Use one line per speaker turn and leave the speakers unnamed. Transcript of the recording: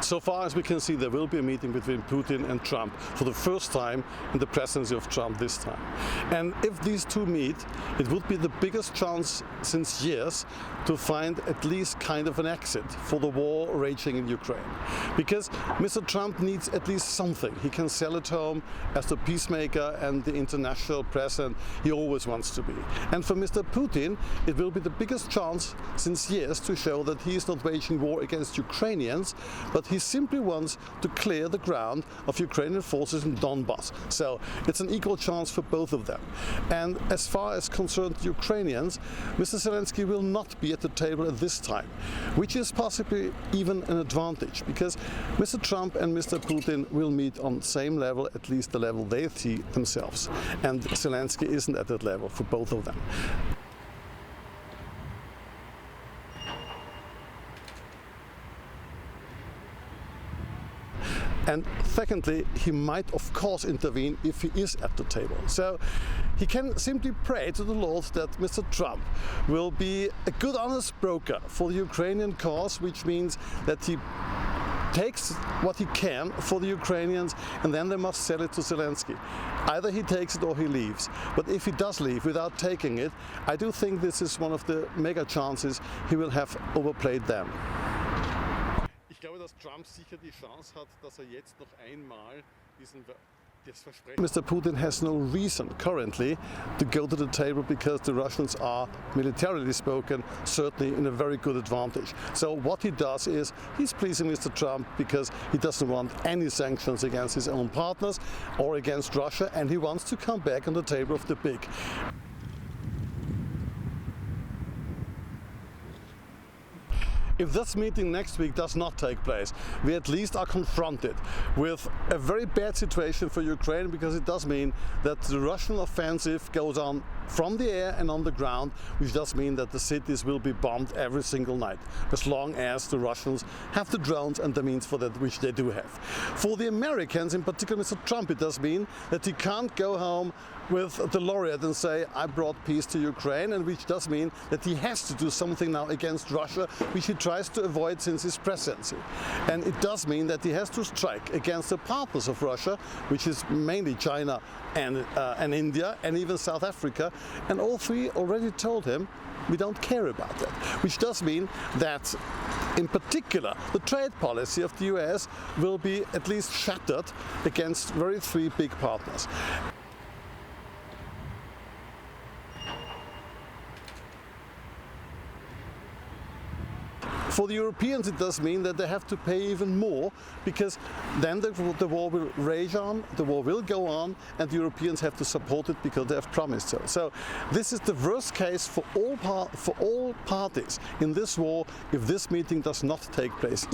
So far as we can see, there will be a meeting between Putin and Trump for the first time in the presidency of Trump this time. And if these two meet, it would be the biggest chance since years to find at least kind of an exit for the war raging in Ukraine. Because Mr. Trump needs at least something. He can sell at home as the peacemaker and the international president he always wants to be. And for Mr. Putin, it will be the biggest chance since years to show that he is not waging war against Ukrainians, but he simply wants to clear the ground of Ukrainian forces in Donbass. So it's an equal chance for both of them. And as far as concerned Ukrainians, Mr. Zelenskyy will not be at the table at this time, which is possibly even an advantage, because Mr. Trump and Mr. Putin will meet on the same level, at least the level they see themselves. And Zelenskyy isn't at that level for both of them. And secondly, he might of course intervene if he is at the table. So he can simply pray to the Lord that Mr. Trump will be a good honest broker for the Ukrainian cause, which means that he takes what he can for the Ukrainians and then they must sell it to Zelenskyy. Either he takes it or he leaves. But if he does leave without taking it, I do think this is one of the mega chances he will have overplayed them.
Ich glaube, dass Trump sicher die Chance hat, dass jetzt noch einmal das Versprechen.
Mr. Putin has no reason currently to go to the table because the Russians are, militarily spoken, certainly in a very good advantage. So what he does is he's pleasing Mr. Trump because he doesn't want any sanctions against his own partners or against Russia, and he wants to come back on the table of the big. If this meeting next week does not take place, we at least are confronted with a very bad situation for Ukraine, because it does mean that the Russian offensive goes on from the air and on the ground, which does mean that the cities will be bombed every single night, as long as the Russians have the drones and the means for that, which they do have. For the Americans, in particular Mr. Trump, it does mean that he can't go home with the laureate and say, I brought peace to Ukraine, and which does mean that he has to do something now against Russia, which he tries to avoid since his presidency. And it does mean that he has to strike against the partners of Russia, which is mainly China and India and even South Africa, and all three already told him we don't care about that, which does mean that in particular the trade policy of the US will be at least shattered against three big partners. For the Europeans, it does mean that they have to pay even more, because then the war will rage on, the war will go on, and the Europeans have to support it because they have promised so. So this is the worst case for all parties in this war if this meeting does not take place.